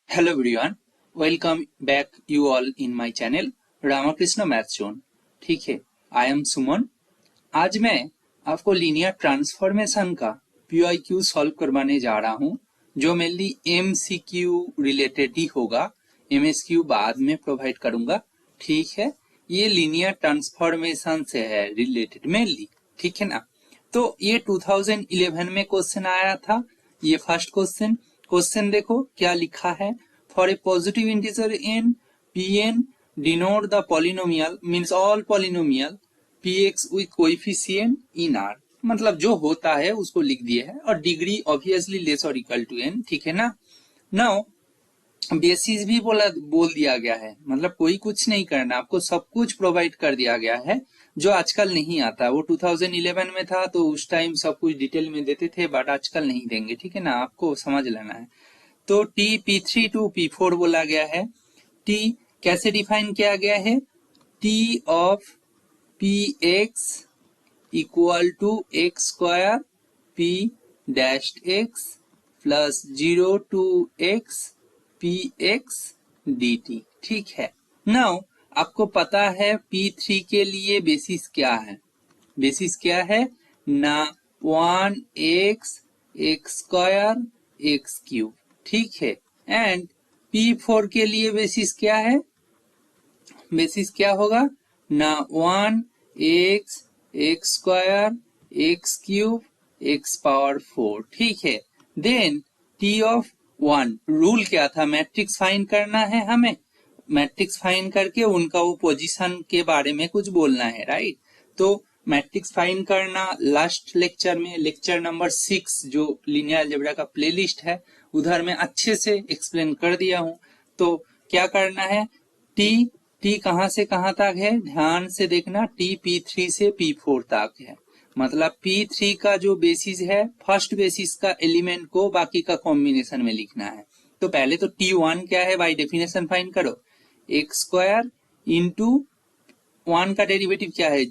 Hello everyone, welcome back you all in my channel Ramakrishna math zone. ठीक है, I am सुमन। आज मैं आपको लीनियर ट्रांसफॉर्मेशन का PYQ सॉल्व करवाने जा रहा हूं, जो मेनली MCQ रिलेटेड ही होगा। MSQ बाद में प्रोवाइड करूंगा। ठीक है, ये लीनियर ट्रांसफॉर्मेशन से है रिलेटेड मेनली। ठीक है ना। तो ये 2011 में क्वेश्चन आया था। ये फर्स्ट क्वेश्चन देखो क्या लिखा है। For a positive integer n Pn denote the polynomial means all polynomial Px with coefficient in R। मतलब जो होता है उसको लिख दिए है और डिग्री ऑब्वियसली लेस और इक्वल टू n। ठीक है ना। नाउ बेसिस भी बोल दिया गया है, मतलब कोई कुछ नहीं करना, आपको सब कुछ प्रोवाइड कर दिया गया है जो आजकल नहीं आता। वो 2011 में था तो उस टाइम सब कुछ डिटेल में देते थे, बट आजकल नहीं देंगे। ठीक है ना, आपको समझ लेना है। तो T P3 टू P4 बोला गया है। T कैसे डिफाइन किया गया है? T of Px equal to x square P dash x plus 0 to x Px dt। ठीक है। नाउ आपको पता है P3 के लिए बेसिस क्या है? बेसिस क्या है ना? 1x x square x cube. ठीक है। एंड P4 के लिए बेसिस क्या है? बेसिस क्या होगा ना? 1x x square x cube x power 4। ठीक है। देन T ऑफ 1 रूल क्या था? मैट्रिक्स फाइंड करना है हमें। मैट्रिक्स फाइंड करके उनका वो पोजीशन के बारे में कुछ बोलना है, राइट। तो मैट्रिक्स फाइंड करना लास्ट लेक्चर में, लेक्चर नंबर 6 जो लीनियर अलजेब्रा का प्लेलिस्ट है, उधर में अच्छे से एक्सप्लेन कर दिया हूं। तो क्या करना है? टी कहां से कहां तक है ध्यान से देखना। टी P3 से P4 तक है। मतलब P3 का जो बेसिस है, फर्स्ट बेसिस का एलिमेंट को बाकी का कॉम्बिनेशन में लिखना है। तो पहले तो T1 क्या है बाय डेफिनेशन फाइंड करो। एक्स स्क्वायर इंटू 1 का डेरिवेटिव क्या है?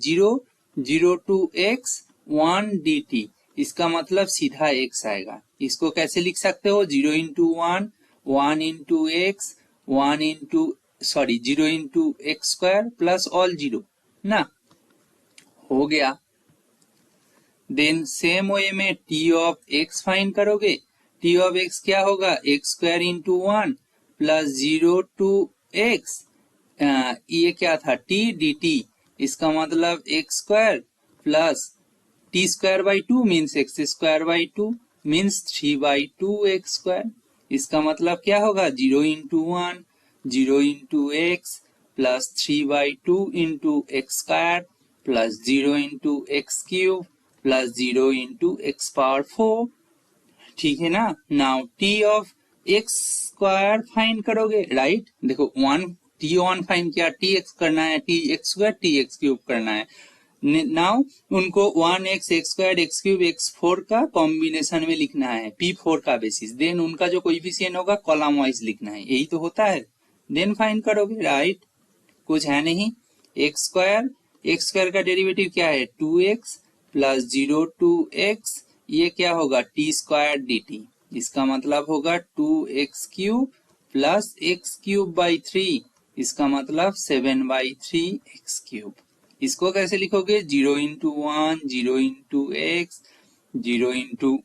0 टू x 1 dt। इसका मतलब सीधा x आएगा। इसको कैसे लिख सकते हो? 0 into 1 into x 0 into x square plus all 0 ना, हो गया। देन सेम वे में t ऑफ x फाइंड करोगे। t ऑफ x क्या होगा? X square into 1 plus 0 to x, ये क्या था? t dt। इसका मतलब x square plus t square by 2 means x square by 2 means 3/2 x square. इसका मतलब क्या होगा? 0 into 1 0 into x plus 3/2 into x square plus 0 into x cube plus 0 into x power 4। ठीक है ना। Now T of x square find करोगे, right. देखो T1 find किया, टी एक्स करना है, T x square T x cube करना है। नाउ उनको 1x x square x cube x4 का कॉम्बिनेशन में लिखना है, P4 का बेसिस। देन उनका जो कोएफिशिएंट होगा कॉलम वाइज लिखना है, यही तो होता है। देन फाइंड करोगे, राइट। कुछ है नहीं। x स्क्वायर का डेरिवेटिव क्या है? 2x प्लस 0 टू x, ये क्या होगा? T square dt। इसका मतलब होगा 2x cube plus x cube by 3, इसका मतलब 7/3 x क्यूब। इसको कैसे लिखोगे? 0 into 1 0 into x 0 into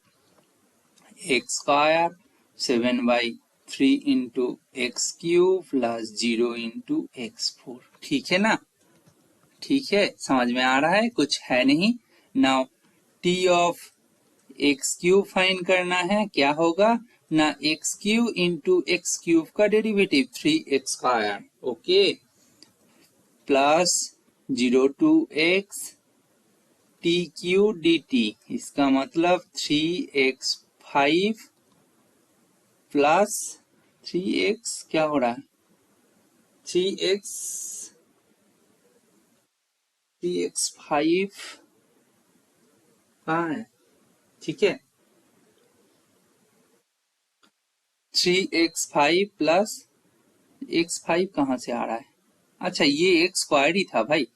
x square 7/3 into x cube plus 0 into x4। ठीक है ना। ठीक है, समझ में आ रहा है? कुछ है नहीं। Now T of x cube find करना है। क्या होगा ना? X cube into x cube का derivative 3x square, okay, plus 0 to x T Q D T. इसका मतलब 3x5 प्लस 3x क्या हो रहा है? 3x5 कहाँ है? ठीक है, 3x5 प्लस x5 कहाँ से आ रहा है? अच्छा, ये x स्क्वायर ही था भाई,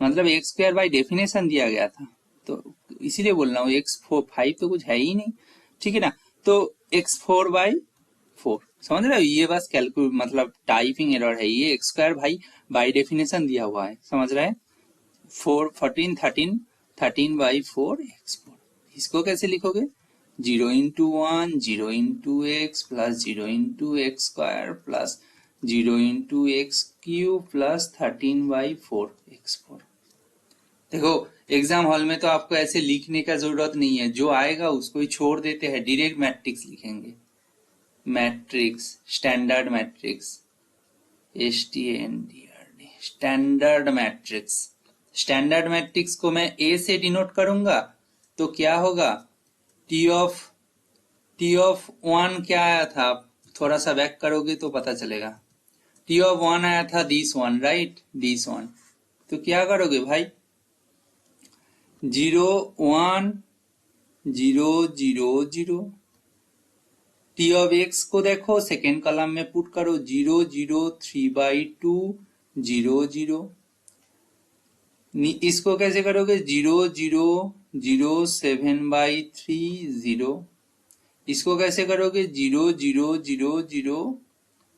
मतलब एक्स स्क्वायर बाई डेफिनेशन दिया गया था, तो इसीलिए बोल रहा हूँ। x4 5 तो कुछ है ही नहीं। ठीक है ना। तो x4/4 समझ रहे हो, ये बस कैलकुलेट मतलब टाइपिंग एरर है। ये एक्स स्क्वायर भाई बाय डेफिनेशन दिया हुआ है, समझ रहे हैं। 13 इसको कैसे लिखोगे, 0 × 1 0 × x plus 0 × x² plus 0 × x³ plus 13/4 देखो एग्जाम हॉल में तो आपको ऐसे लिखने का जरूरत नहीं है, जो आएगा उसको ही छोड़ देते हैं, डायरेक्ट मैट्रिक्स लिखेंगे। Matrix, standard matrix, STNDRD, standard matrix. Standard matrix को मैं ए से डिनोट करूंगा तो क्या होगा, टी ऑफ 1 क्या आया था, थोड़ा सा बैक करोगे तो पता चलेगा। टी ऑफ 1 आया था this one, right, this one. तो क्या करोगे भाई, 0 1 0 0 0। टी ऑफ एक्स को देखो सेकेंड कॉलम में पुट करो, 0 0 3/2 0 0। इसको कैसे करोगे, 0 0 0 7/3 0। इसको कैसे करोगे, 0 0 0 0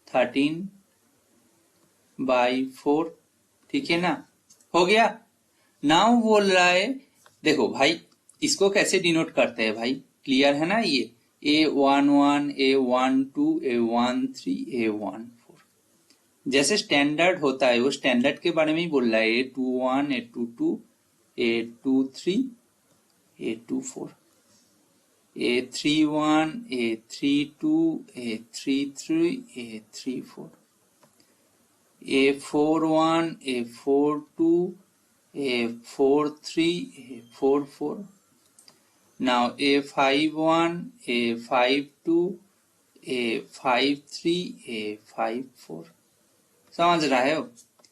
13/4। ठीक है ना, हो गया। नाउ बोल रहा है, देखो भाई इसको कैसे डिनोट करते हैं भाई, क्लियर है ना। ये A11 A12 A13 A14 जैसे स्टैंडर्ड होता है, वो स्टैंडर्ड के बारे में ही बोल रहा है। A21 A22 A23 A24 A31 A32 A33 A34 A41 A42 A43 A44। Now A51 A52 A53 A54। समझ रहे हो।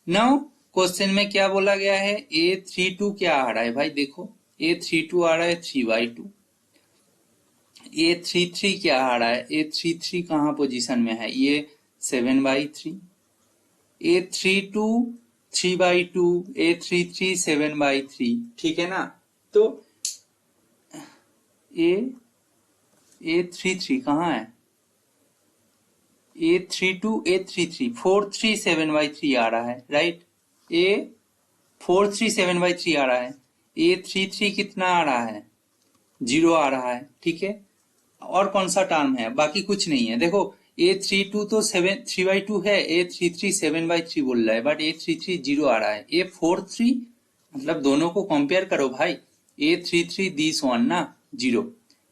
नाउ क्वेश्चन में क्या बोला गया है, A32 क्या आ रहा है भाई, देखो A32 आ रहा है 3/2। A33 क्या आ रहा है, A33 कहाँ पोजीशन में है, ये 7/3। A32 3/2 A33 7/3, ठीक है ना। तो A33 कहाँ है, A32 A33 43 7/3 आ रहा है, राइट। A43 7/3 आ रहा है, A33 कितना आ रहा है, 0 आ रहा है, ठीक है। और कौन सा टर्म है, बाकी कुछ नहीं है। देखो A32 तो 3/2 है, A33 7/3 बोल रहा है, बट A33 0 आ रहा है। A43 मतलब दोनों को कंपेयर करो भाई, A33 दिस वन ना 0,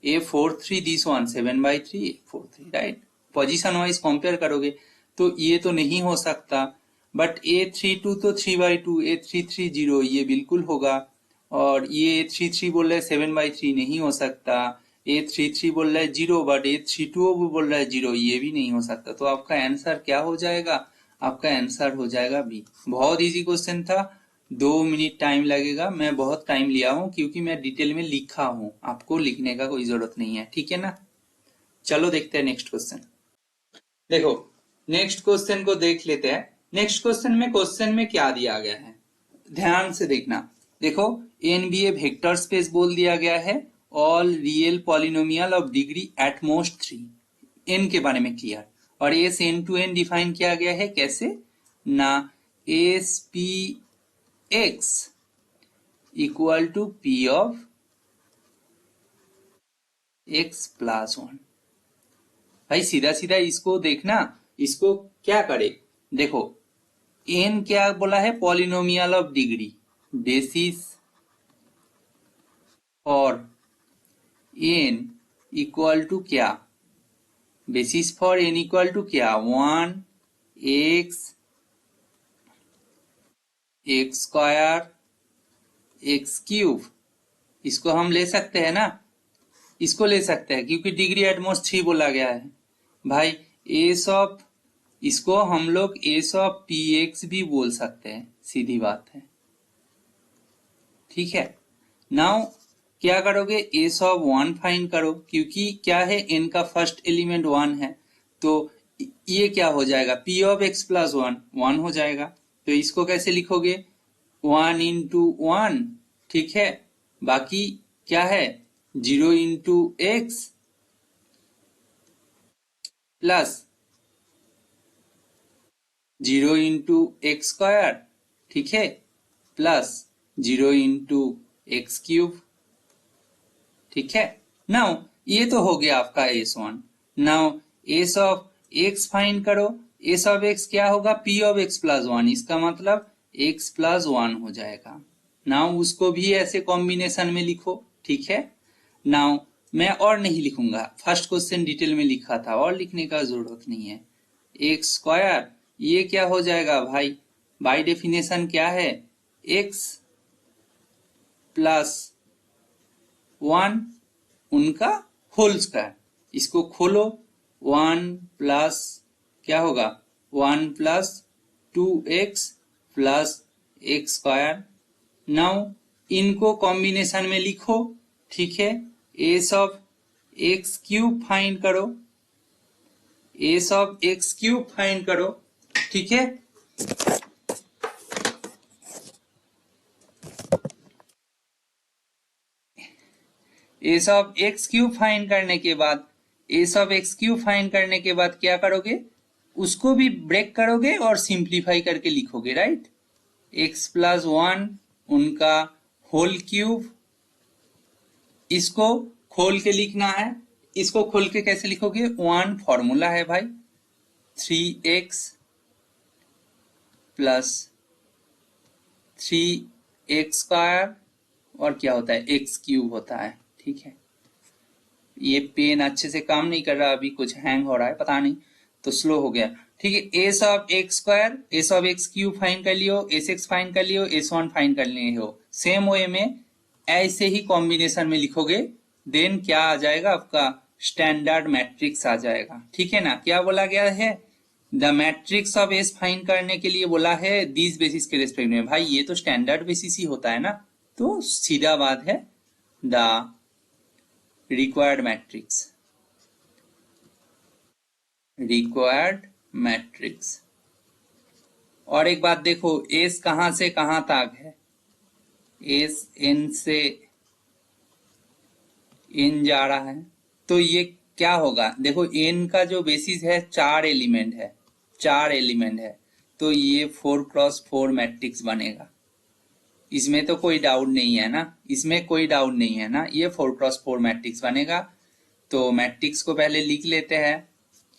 A43 this one 7/3 A43, right. Position wise compare करोगे तो ये तो नहीं हो सकता, बट A32 तो 3/2 A33 0 ये बिल्कुल होगा। और ये A33 बोल रहा है 7/3 नहीं हो सकता, A33 बोल रहा है 0 बट A32 भी बोल रहा है 0, ये भी नहीं हो सकता। तो आपका आंसर क्या हो जाएगा, आपका आंसर हो जाएगा बी। बहुत इजी क्वेश्चन था, 2 मिनट टाइम लगेगा, मैं बहुत टाइम लिया हूं क्योंकि मैं डिटेल में लिखा हूं, आपको लिखने का कोई जरूरत नहीं है, ठीक है ना। चलो देखते हैं नेक्स्ट क्वेश्चन। देखो नेक्स्ट क्वेश्चन को देख लेते हैं। नेक्स्ट क्वेश्चन में क्या दिया गया है, ध्यान से देखना। देखो NBA वेक्टर स्पेस बोल दिया गया है, all real polynomial of degree at most 3, n के बारे में क्लियर। और S n to n define किया गया है कैसे ना, S P x equal to P of x plus 1। भाई सीधा सीधा इसको देखना, इसको क्या करे, देखो n क्या बोला है, पॉलिनोमियल ऑफ डिग्री, बेसिस और n इक्वल टू क्या, basis for n equal to क्या, 1 x स्क्वायर x³। इसको हम ले सकते हैं ना, इसको ले सकते हैं क्योंकि डिग्री एटमोस्ट 3 बोला गया है भाई। एस ऑफ, इसको हम लोग एस ऑफ पी एक्स भी बोल सकते हैं, सीधी बात है, ठीक है। नाउ क्या करोगे, एस ऑफ 1 फाइंड करो, क्योंकि क्या है n का फर्स्ट एलिमेंट 1 है, तो ये क्या हो जाएगा, p ऑफ x प्लस 1 1 हो जाएगा। तो इसको कैसे लिखोगे, 1 × 1, ठीक है। बाकी क्या है, 0 × x plus 0 into x square, ठीक है, प्लस 0 इंटू एक्स क्यूब, ठीक है। नाउ ये तो हो गया आपका S1। Now S of x find करो। एस ऑफ एक्स क्या होगा? P of x plus one, इसका मतलब एक्स प्लस वन हो जाएगा। नाउ उसको भी ऐसे कॉम्बिनेशन में लिखो, ठीक है। नाउ मैं और नहीं लिखूंगा, फर्स्ट क्वेश्चन डिटेल में लिखा था, और लिखने का जरूरत नहीं है। एक्स स्क्वायर ये क्या हो जाएगा भाई? बाय डेफिनेशन क्या है? एक्स प्लस वन उनका होल स्क्वायर। इसको खोलो, वन प्लस क्या होगा? One plus two x plus x square. Now इनको कॉम्बिनेशन में लिखो, ठीक है। S of x cube find करो, S of x cube find करो, ठीक है। S of x cube find करने के बाद, S of x cube find करने के बाद क्या करोगे? उसको भी ब्रेक करोगे और सिंप्लीफाई करके लिखोगे, राइट। एक्स प्लस वन उनका होल क्यूब, इसको खोल के लिखना है। इसको खोल के कैसे लिखोगे? वन फॉर्मूला है भाई, 3x प्लस 3x स्क्वायर और क्या होता है? एक्स क्यूब होता है, ठीक है। ये पेन अच्छे से काम नहीं कर रहा, अभी कुछ हैंग हो रहा है, पता नहीं, तो स्लो हो गया, ठीक है। S of x square, S of x cube fine कर लियो, एस एक्स फाइन कर लियो, एस वन फाइन कर लिए हो। सेम वे में ऐसे ही कॉम्बिनेशन में लिखोगे, देन क्या आ जाएगा? आपका स्टैंडर्ड मैट्रिक्स आ जाएगा, ठीक है ना। क्या बोला गया है? The matrix of S find करने के लिए बोला है दिस बेसिस के रेस्पेक्ट में। भाई ये तो स्टैंडर्ड बेसिस ही होता है ना, तो सीधा बात है, the required matrix, required matrix. और एक बात देखो, एस कहां से कहां तक है? एस एन से एन जा रहा है, तो ये क्या होगा? देखो एन का जो बेसिस है चार एलिमेंट है, चार एलिमेंट है, तो ये 4x4 मैट्रिक्स बनेगा। इसमें तो कोई डाउट नहीं है ना, इसमें कोई डाउट नहीं है ना, ये 4x4 मैट्रिक्स बनेगा। तो मैट्रिक्स को पहले लिख लेते हैं,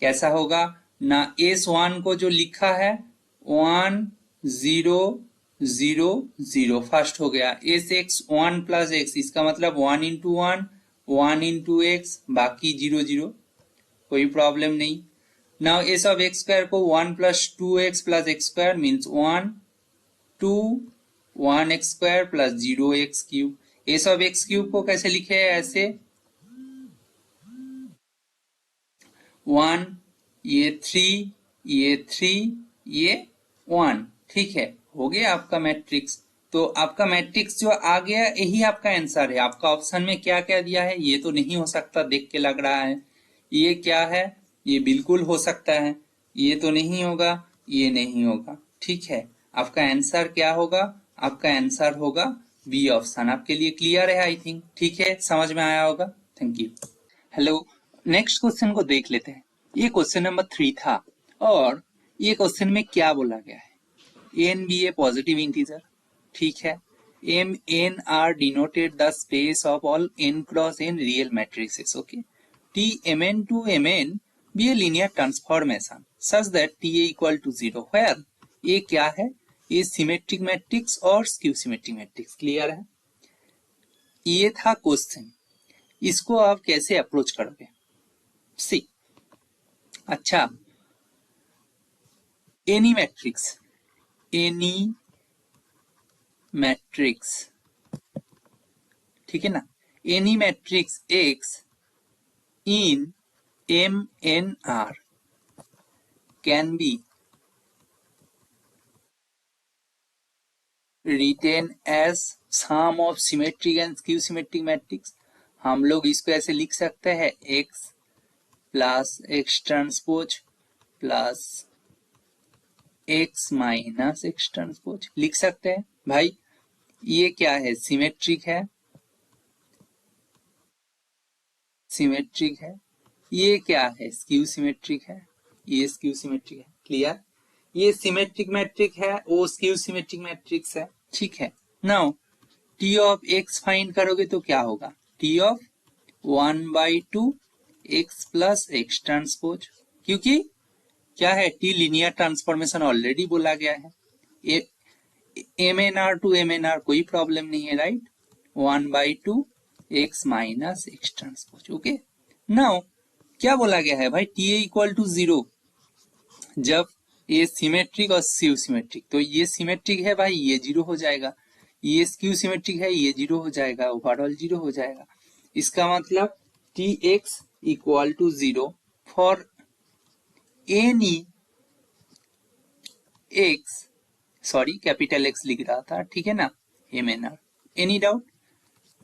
कैसा होगा ना। एस वन को जो लिखा है 1 0 0 0 फर्स्ट हो गया। S x one plus x, इसका मतलब 1 इंटू वन, 1 इंटू एक्स, बाकी 0 0, कोई प्रॉब्लम नहीं। Now S of x square को 1 plus two x plus x square means 1 2 1 x square plus 0 x cube. S of x cube को कैसे लिखे? ऐसे 1, ये 3, ये 3, ये 1, ठीक है। हो गया आपका मैट्रिक्स। तो आपका मैट्रिक्स जो आ गया यही आपका आंसर है। आपका ऑप्शन में क्या क्या दिया है ये तो नहीं हो सकता, देख के लग रहा है। ये क्या है? ये बिल्कुल हो सकता है। ये तो नहीं होगा, ये नहीं होगा, ठीक है। आपका आंसर क्या होगा? आपका आंसर होगा बी ऑप्शन। आपके लिए क्लियर है आई थिंक, ठीक है, समझ में आया होगा। Thank you. Hello, next question को देख लेते हैं। ये क्वेश्चन नंबर 3 था, और ये क्वेश्चन में क्या बोला गया है? N be a positive integer, ठीक है। M N R denoted the space of all N cross N real matrices, okay. T M N to M N be a linear transformation such that T A equal to 0 where ये क्या है? ये symmetric matrix और skew symmetric matrix. Clear है? ये था question. इसको आप कैसे अप्रोच करोगे? सी, अच्छा, एनी मैट्रिक्स, एनी मैट्रिक्स, ठीक है ना। Any matrix X in M N R can be written as sum of symmetric and skew symmetric matrix. हम लोग इसको ऐसे लिख सकते हैं, X plus X transpose plus X minus X transpose लिख सकते हैं। भाई ये क्या है? सिमेट्रिक है, सिमेट्रिक है। ये क्या है? स्क्यू सिमेट्रिक है, ये स्क्यू सिमेट्रिक है। क्लियर? ये सिमेट्रिक मैट्रिक है, ओ स्क्यू सिमेट्रिक मैट्रिक्स है, ठीक है। Now T of x find करोगे तो क्या होगा, T of 1/2 x plus X transpose, क्योंकि क्या है, टी लीनियर ट्रांसफॉर्मेशन ऑलरेडी बोला गया है, M N R to M N R कोई प्रॉब्लम नहीं है, right. 1/2 X minus X transpose, okay. Now क्या बोला गया है भाई, टी ए इक्वल टू 0, जब ये सिमेट्रिक और स्क्यू सिमेट्रिक, तो ये सिमेट्रिक है भाई, ये 0 हो जाएगा, ये स्क्यू सिमेट्रिक है, ये 0 हो जाएगा, ओवरऑल 0 हो जाएगा। इसका मतलब T X equal to 0 for any X, sorry capital X लिख रहा था, ठीक है ना, M N R. Any doubt,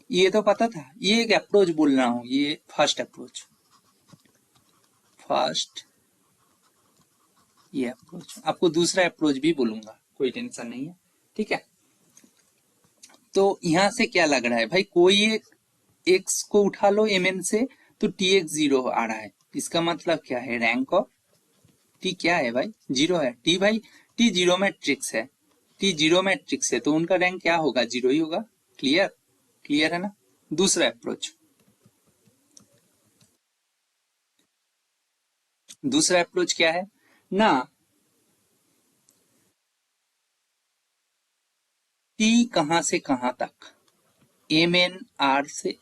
ये तो पता था, ये एक अप्रोच बोल रहा हूं, ये फर्स्ट अप्रोच, फर्स्ट ये अप्रोच, आपको दूसरा अप्रोच भी बोलूंगा, कोई टेंशन नहीं है, ठीक है। तो यहां से क्या लग रहा है भाई, कोई एक एक्स को उठा लो एम एन से, तो टी एक्स 0 आ रहा है, इसका मतलब क्या है, रैंक ऑफ टी क्या है भाई, 0 है। टी भाई, टी 0 मैट्रिक्स है, टी 0 मैट्रिक्स है, तो उनका रैंक क्या होगा, 0 ही होगा। क्लियर, क्लियर है ना। दूसरा अप्रोच, दूसरा अप्रोच क्या है ना, टी कहां से कहां तक, एम एन आर से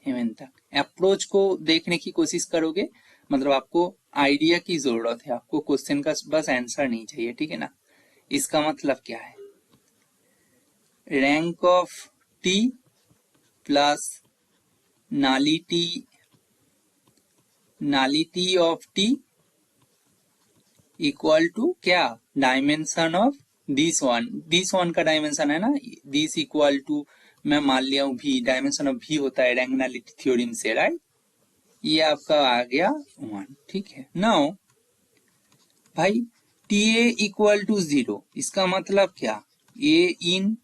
एम एन तक, अप्रोच को देखने की कोशिश करोगे, मतलब आपको आइडिया की जरूरत है, आपको क्वेश्चन का बस आंसर नहीं चाहिए, ठीक है ना। इसका मतलब क्या है, rank of T plus nullity, nullity of T equal to क्या, डायमेंशन ऑफ दिस वन का डायमेंशन है ना, दिस इक्वल टू, मैं मान लिया हूं भी, डायमेंशन ऑफ भी होता है रैंक नालिटी थ्योरम से, राइट। ये आपका आ गया 1, ठीक है। नाउ भाई टी ए इक्वल टू 0, इसका मतलब क्या, A in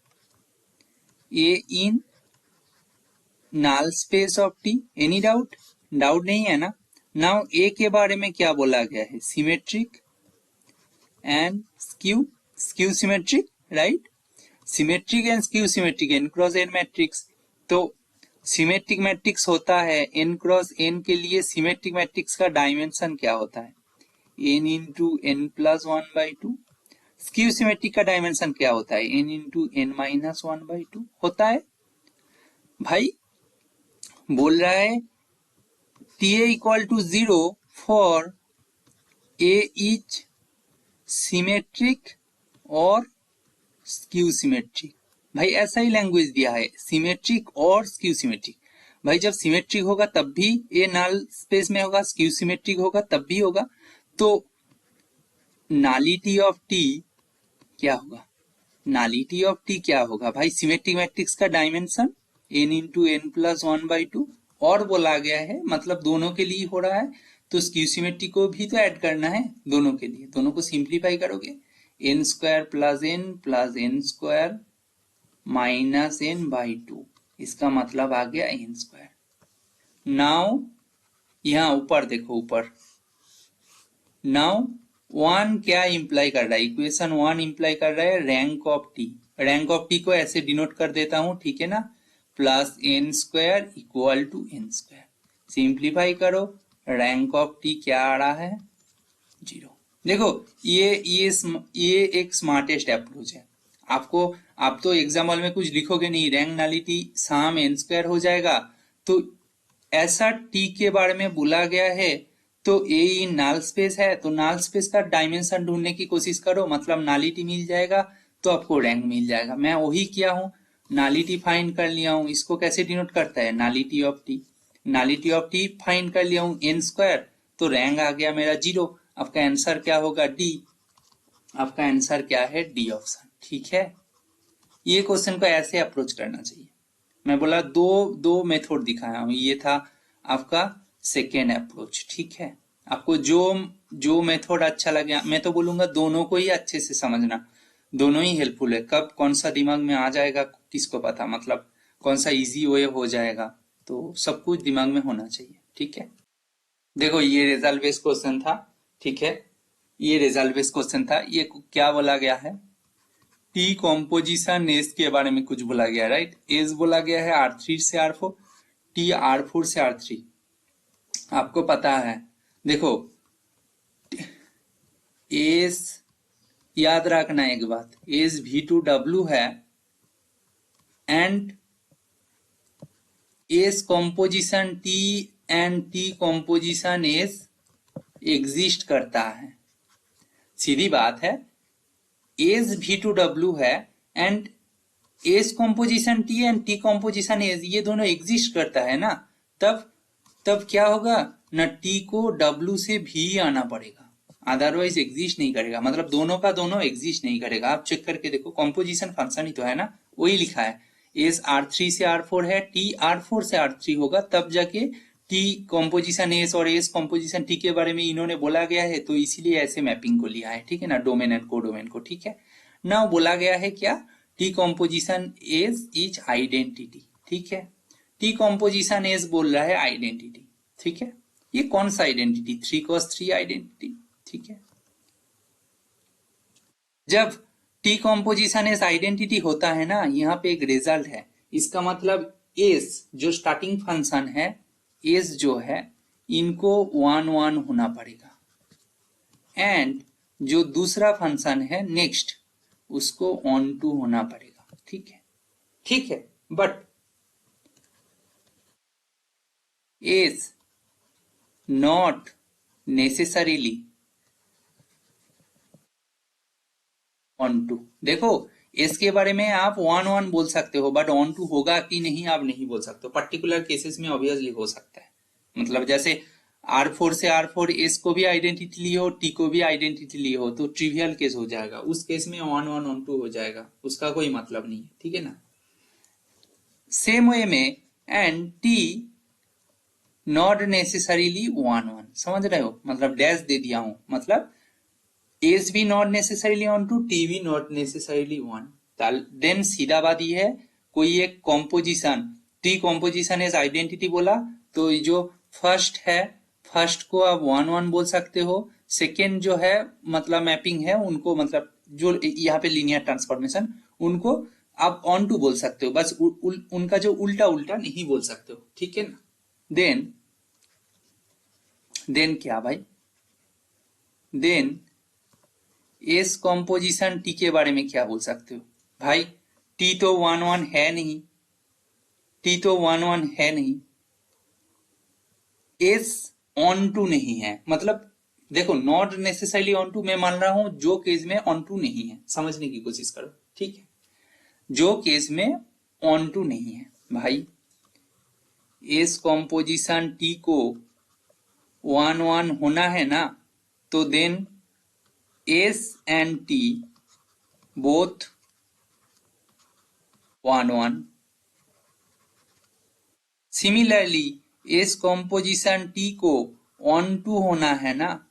null space of T, any doubt, doubt नहीं है ना। नाउ ए के बारे में क्या बोला गया है, symmetric and skew, skew symmetric, right. Symmetric and skew symmetric, N cross N matrix, तो सिमेट्रिक मैट्रिक्स होता है एन क्रॉस एन के लिए, सिमेट्रिक मैट्रिक्स का डायमेंशन क्या होता है, N into N plus 1/2। Skew symmetric का डायमेंशन क्या होता है, एन इंटू एन माइनस 1/2 होता है। भाई बोल रहा है T A equal to 0 for A is symmetric और स्क्यू सिमेट्रिक। भाई ऐसा ही लैंग्वेज दिया है, सिमेट्रिक और स्क्यू सिमेट्रिक। भाई जब सिमेट्रिक होगा तब भी ए नल स्पेस में होगा, स्क्यू सिमेट्रिक होगा तब भी होगा, तो नालिटी ऑफ टी क्या होगा, नालिटी ऑफ टी क्या होगा भाई, सिमेट्रिक मैट्रिक्स का dimension N into N plus 1/2, और बोला गया है मतलब दोनों के लिए हो रहा है, तो स्क्यू सिमेट्रिक को भी तो ऐड करना है दोनों के लिए, दोनों को सिंप्लीफाई करोगे, N square plus N square minus n/2, इसका मतलब आ गया एन स्क्वायर। नाउ यहां ऊपर देखो, ऊपर नाउ 1 क्या इंप्लाई कर रहा है, इक्वेशन 1 इंप्लाई कर रहा है rank of T, rank of T को ऐसे डिनोट कर देता हूं, ठीक है ना, plus N square equal to N square, simplify करो, रैंक ऑफ टी क्या आ रहा है, 0। देखो ये एक स्मार्टेस्ट अप्रोच है, आपको, आप तो एग्जाम हॉल में कुछ लिखोगे नहीं, रैंक नालिटी साम एन स्क्वायर हो जाएगा, तो ऐसा टी के बारे में बोला गया है, तो ए इन नाल स्पेस है, तो नाल स्पेस का डायमेंशन ढूंढने की कोशिश करो, मतलब नालिटी मिल जाएगा, तो आपको रैंक मिल जाएगा। मैं वही किया हूं, नालिटी फाइंड कर लिया हूं, इसको कैसे डिनोट करता है, nullity of T, nullity of T find कर लिया हूं एन स्क्वायर, तो रैंक आ गया मेरा 0। आपका आंसर क्या होगा, डी, आपका आंसर क्या है, डी ऑप्शन, ठीक है। ये क्वेश्चन को ऐसे अप्रोच करना चाहिए। मैं बोला दो मेथड दिखाया हूं, ये था आपका सेकेंड अप्रोच, ठीक है। आपको जो मेथड अच्छा लगे, मैं तो बोलूंगा दोनों को ही अच्छे से समझना, दोनों ही हेल्पफुल है, कब कौन सा दिमाग में आ जाएगा किसको पता, मतलब कौन सा इजी वे हो जाएगा, तो सब कुछ दिमाग में होना चाहिए, ठीक है। देखो ये रिजल्ट बेस्ड क्वेश्चन था, ठीक है, ये रिजल्ट बेस्ड क्वेश्चन था। ये क्या बोला गया है, टी कॉम्पोजिशन एस के बारे में कुछ बोला गया है, राइट। एस बोला गया है R3 से R4, टी R4 से R3। आपको पता है, देखो एस याद रखना एक बात, एस V2W है and S composition T and T composition S exist करता है। सीधी बात है, एस V2W है and S composition T and T composition S, ये दोनों एग्जिस्ट करता है ना, तब क्या होगा ना, टी को W से भी आना पड़ेगा, अदरवाइज एग्जिस्ट नहीं करेगा। मतलब दोनों का दोनों एग्जिस्ट नहीं करेगा। आप चेक करके देखो, कॉम्पोजिशन फंक्शन ही तो है ना, वही लिखा है। एस R3 से R4 है, टी R4 से R3 होगा, तब जाके टी कॉम्पोजिशन एस और एस कॉम्पोजिशन टी के बारे में इन्होंने बोला गया है, तो इसीलिए ऐसे मैपिंग को लिया है, ठीक है ना, डोमेन एंड कोडोमेन को, ठीक है ना। बोला गया है क्या, T composition S is identity, ठीक है। टी कॉम्पोजिशन एस बोल रहा है आइडेंटिटी, ठीक है। ये कौन सा आइडेंटिटी, 3×3 आइडेंटिटी, ठीक है। जब टी कॉम्पोजिशन एस आइडेंटिटी होता है ना, यहाँ पे एक रिजल्ट है, इसका मतलब एस जो स्टार्टिंग फंक्शन है, एस जो है इनको 1 1 होना पड़ेगा एंड जो दूसरा फंक्शन है नेक्स्ट, उसको ऑन टू होना पड़ेगा, ठीक है, ठीक है। But S not necessarily onto. देखो एस के बारे में आप 1 1 बोल सकते हो, बट ऑन टू होगा कि नहीं आप नहीं बोल सकते हो। पर्टिकुलर केसेस में ऑब्वियसली हो सकता है, मतलब जैसे R4 से R4 एस को भी आइडेंटिटी लिए हो, टी को भी आइडेंटिटी लिए हो, तो ट्रिवियल केस हो जाएगा, उस केस में 1 1 ऑन टू हो जाएगा, उसका कोई मतलब नहीं है, ठीक है ना। सेम वे में एंड टी नॉट नेसेसरीली 1 1, समझ रहे हो, मतलब डैश दे दिया हूं, मतलब एस भी not necessarily onto, T भी नॉट नेसेसरीली 1। देन सीधा बात ये है, कोई एक composition, T composition S identity बोला, तो जो फर्स्ट है, फर्स्ट को आप 1 1 बोल सकते हो, सेकेंड जो है मतलब मैपिंग है उनको, मतलब जो यहाँ पे लीनियर ट्रांसफॉर्मेशन, उनको आप ऑन टू बोल सकते हो, बस उनका जो उल्टा उल्टा नहीं बोल सकते हो, ठीक है ना। देन क्या भाई, देन एस कॉम्पोजिशन टी के बारे में क्या बोल सकते हो भाई, टी तो 1 1 है नहीं, टी तो 1 1 है नहीं, एस ऑन टू नहीं है, मतलब देखो नॉट नेसेसरीली ऑन टू मैं मान रहा हूं, जो केस में ऑन टू नहीं है, समझने की कोशिश करो, ठीक है। जो केस में ऑन टू नहीं है भाई, एस कॉम्पोजिशन टी को 1 1 होना है ना, तो then S and T both 1 1। Similarly S composition T को ऑन टू होना है ना,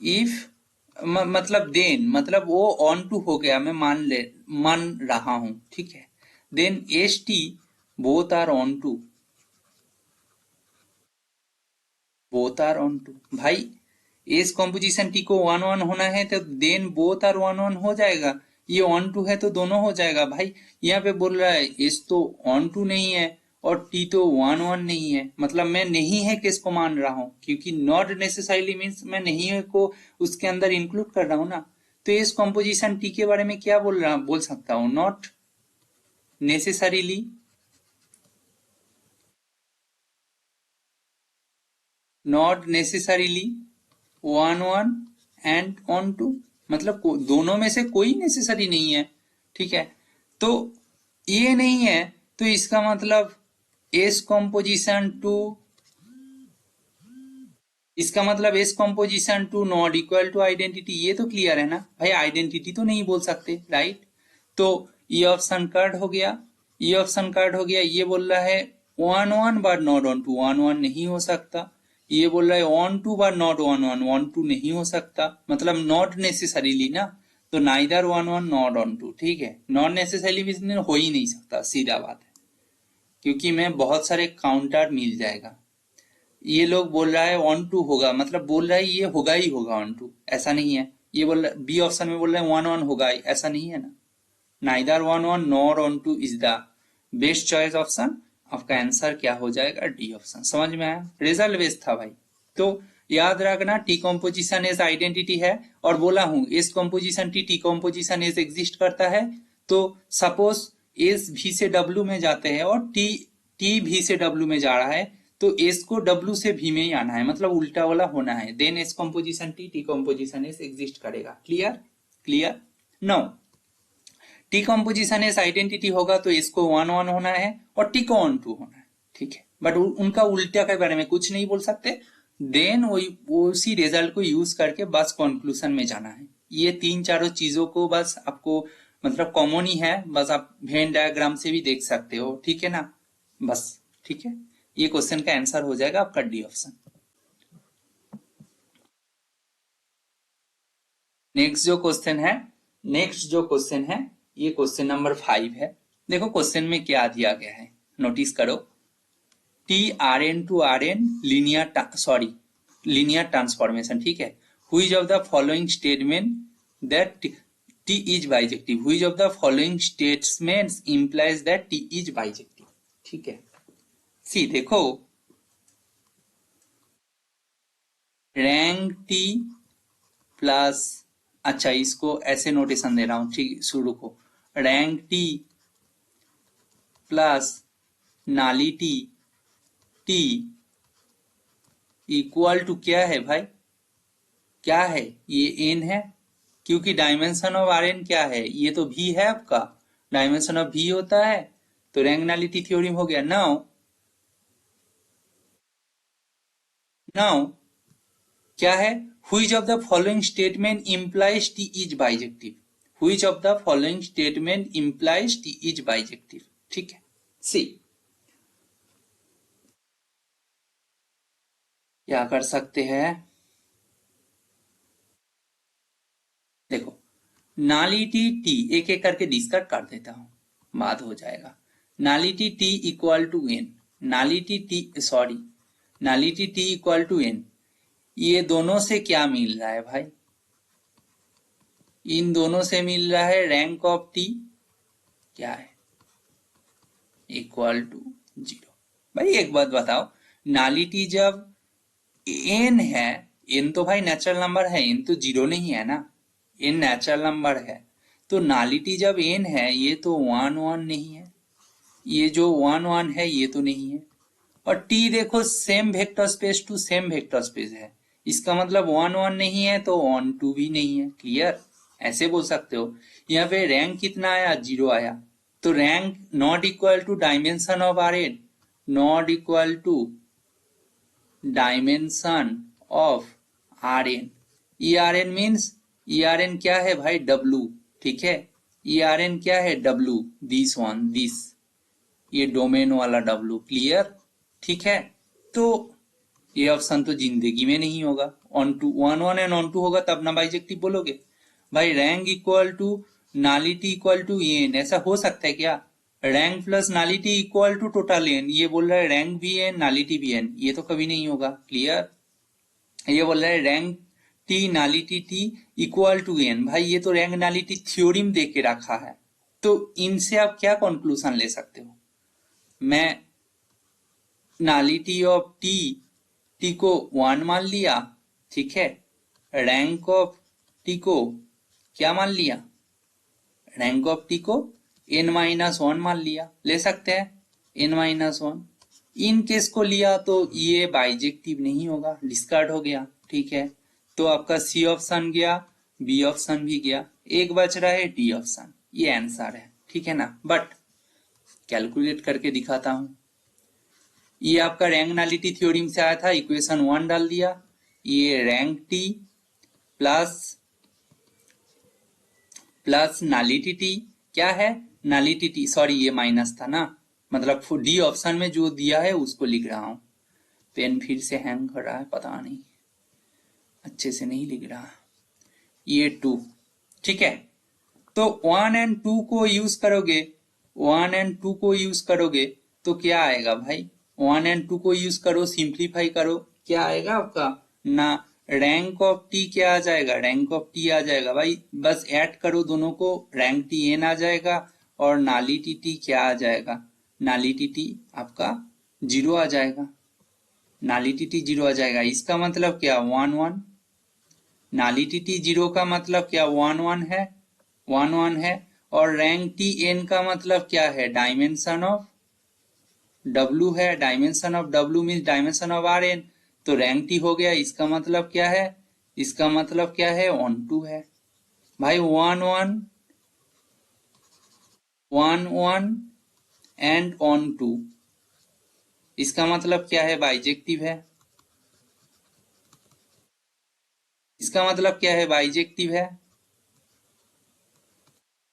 इफ मतलब देन, मतलब वो ऑन टू हो गया, मैं मान रहा हूं, ठीक है। Then S T both are onto, both are onto भाई, एस कॉम्पोजिशन टी को 1 1 होना है तो देन बोथ आर 1 1 हो जाएगा, ये ऑन टू है तो दोनों हो जाएगा भाई। यहाँ पे बोल रहा है एस तो ऑन टू नहीं है और टी तो 1 1 नहीं है, मतलब मैं नहीं है केस को मान रहा हूं, क्योंकि नॉट नेसेसरीली मीन्स मैं नहीं है को उसके अंदर इंक्लूड कर रहा हूं ना। तो एस कॉम्पोजिशन टी के बारे में क्या बोल सकता हूं, not necessarily not necessarily 1 1 and onto, मतलब दोनों में से कोई नेसेसरी नहीं है, ठीक है। तो ये नहीं है, तो इसका मतलब एस कॉम्पोजिशन टू, इसका मतलब S composition T not equal to identity, ये तो क्लियर है ना भाई, आइडेंटिटी तो नहीं बोल सकते, राइट। तो ये ऑप्शन कट हो गया, ये ऑप्शन कट हो गया। ये बोल रहा है 1 1 बट नॉट ऑन टू, 1 1 नहीं हो सकता। ये बोल रहा है ऑन टू बट नॉट 1 1, 1 2 नहीं हो सकता, मतलब नॉट नेसेसरीली ना, तो नाइदर 1 1 नॉट ऑन टू, ठीक है। नॉट नेसेसरीली हो ही नहीं सकता, सीधा बात है, क्योंकि मैं बहुत सारे काउंटर मिल जाएगा। ये लोग बोल रहा है ऑन टू होगा, मतलब बोल रहा है ये होगा ही होगा ऑन टू, ऐसा नहीं है। ये बोल रहा बी ऑप्शन में बोल रहे हैं वन वन होगा, ऐसा नहीं है ना। Neither one one nor on two is the best choice option. आपका आंसर क्या हो जाएगा, डी ऑप्शन। समझ में आया, रिजल्ट बेस्ड था भाई। तो याद रखना टी कॉम्पोजिशन एज आइडेंटिटी है, और बोला हूं S composition T composition S exist करता है। तो सपोज एस भी से डब्ल्यू में जाते हैं और टी भी से डब्ल्यू में जा रहा है, तो एस को डब्ल्यू से भी में ही आना है, मतलब उल्टा वाला होना है। Then S composition T composition S exist करेगा। Clear clear. Now T composition S identity होगा तो इसको वन वन होना है और टी को ऑन टू होना है, ठीक है। बट उनका उल्टा के बारे में कुछ नहीं बोल सकते। देन उसी रिजल्ट को यूज करके बस कंक्लूजन में जाना है। ये तीन चारों चीजों को बस आपको मतलब कॉमन ही है, बस आप वेन डायग्राम से भी देख सकते हो, ठीक है ना। बस ठीक है, ये क्वेश्चन का आंसर हो जाएगा आपका डी ऑप्शन। नेक्स्ट जो क्वेश्चन है ये क्वेश्चन नंबर 5 है। देखो क्वेश्चन में क्या दिया गया है, नोटिस करो। T R N to R N linear transformation, ठीक है। Which of the following statement that T is bijective, which of the following statements implies that T is bijective, ठीक है। सी देखो, रैंक टी प्लस, अच्छा इसको ऐसे notation दे रहा हूं, ठीक, शुरू को rank T plus nullity T equal to क्या है भाई, क्या है ये एन है, क्योंकि डायमेंशन ऑफ आर एन क्या है, ये तो भी है आपका, डायमेंशन ऑफ भी होता है, तो रैंक नालिटी थ्योरम हो गया। नाउ क्या है, which of the following statement implies T is bijective, which of the following statement implies T is bijective, ठीक है। सी क्या कर सकते हैं, देखो नालिटी टी एक एक करके डिस्कस कर देता हूं, बात हो जाएगा। Nullity T equal to N, nullity T equal to N, ये दोनों से क्या मिल रहा है भाई, इन दोनों से मिल रहा है रैंक ऑफ टी क्या है, इक्वल टू 0। भाई एक बात बताओ, नालिटी जब एन है, एन तो भाई नेचुरल नंबर है, एन तो 0 नहीं है ना, एन नेचुरल नंबर है, तो नालिटी जब एन है ये तो वन वन नहीं है, ये जो वन वन है ये तो नहीं है। और टी देखो same vector space to same vector space है, इसका मतलब वन वन नहीं है तो ऑन टू भी नहीं है। क्लियर, ऐसे बोल सकते हो। यहाँ पे रैंक कितना आया, 0 आया, तो rank not equal to dimension of R N, not equal to dimension of R N. E R N means, E R N क्या है भाई, डब्लू, ठीक है। ई आर एन क्या है, डब्लू, दिस ये डोमेन वाला डब्लू। क्लियर, ठीक है। तो ये ऑप्शन तो जिंदगी में नहीं होगा, onto one one and onto होगा तब ना बाइजेक्टिव बोलोगे। भाई rank equal to nullity equal to N, ऐसा हो सकता है क्या, rank plus nullity equal to total N, ये बोल रहा है रैंक भी एन नालिटी भी एन, ये तो कभी नहीं होगा। क्लियर, ये बोल रहा है rank T nullity T equal to N, भाई ये तो रैंक नालिटी थ्योरम दे के रखा है, तो इनसे आप क्या कंक्लूजन ले सकते हो, मैं नालिटी ऑफ टी को 1 मान लिया, ठीक है, रैंक ऑफ टी को क्या मान लिया, रैंक ऑफ टी को n-1 मान लिया, ले सकते हैं n-1। इन केस को लिया तो ये बाइजेक्टिव नहीं होगा, डिस्कार्ड हो गया, ठीक है। तो आपका सी ऑप्शन गया, बी ऑप्शन भी गया, एक बच रहा है डी ऑप्शन, ये आंसर है, ठीक है ना। बट कैलकुलेट करके दिखाता हूं, ये आपका रैंक नालिटी थ्योरम से आया था, इक्वेशन 1 डाल दिया, ये rank T plus nullity T क्या है, नालिटी टी, सॉरी ये माइनस था ना, मतलब डी ऑप्शन में जो दिया है उसको लिख रहा हूं। पेन फिर से हैंग कर रहा है, पता नहीं, अच्छे से नहीं लिख रहा, ये 2, ठीक है। तो 1 और 2 को यूज करोगे, 1 और 2 को यूज करोगे तो क्या आएगा भाई, 1 एंड 2 को यूज करो, सिंप्लीफाई करो, क्या आएगा आपका ना, रैंक ऑफ टी क्या आ जाएगा, रैंक ऑफ टी आ जाएगा भाई, बस ऐड करो दोनों को, रैंक टी एन आ जाएगा और नालिटी टी क्या आ जाएगा, नालिटी टी आपका 0 आ जाएगा, नालिटी टी 0 आ जाएगा। इसका मतलब क्या 1 1, नालिटी टी 0 का मतलब क्या 1 1 है, 1 1 है, और रैंक टी एन का मतलब क्या है, डायमेंशन ऑफ W है, dimension of W means dimension of Rn, तो रैंक टी हो गया। इसका मतलब क्या है, इसका मतलब क्या है ऑन टू है भाई, 1 1 1 1 एंड ऑन टू, इसका मतलब क्या है बाइजेक्टिव है, इसका मतलब क्या है बाइजेक्टिव है,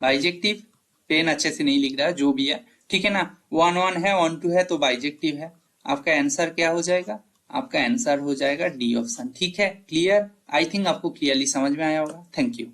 बाइजेक्टिव, पेन अच्छे से नहीं लिख रहा जो भी है, ठीक है ना, 1 1 है, ऑन टू है, तो बाइजेक्टिव है। आपका आंसर क्या हो जाएगा, आपका आंसर हो जाएगा डी ऑप्शन। ठीक है, क्लियर, आई थिंक आपको क्लियरली समझ में आया होगा। Thank you.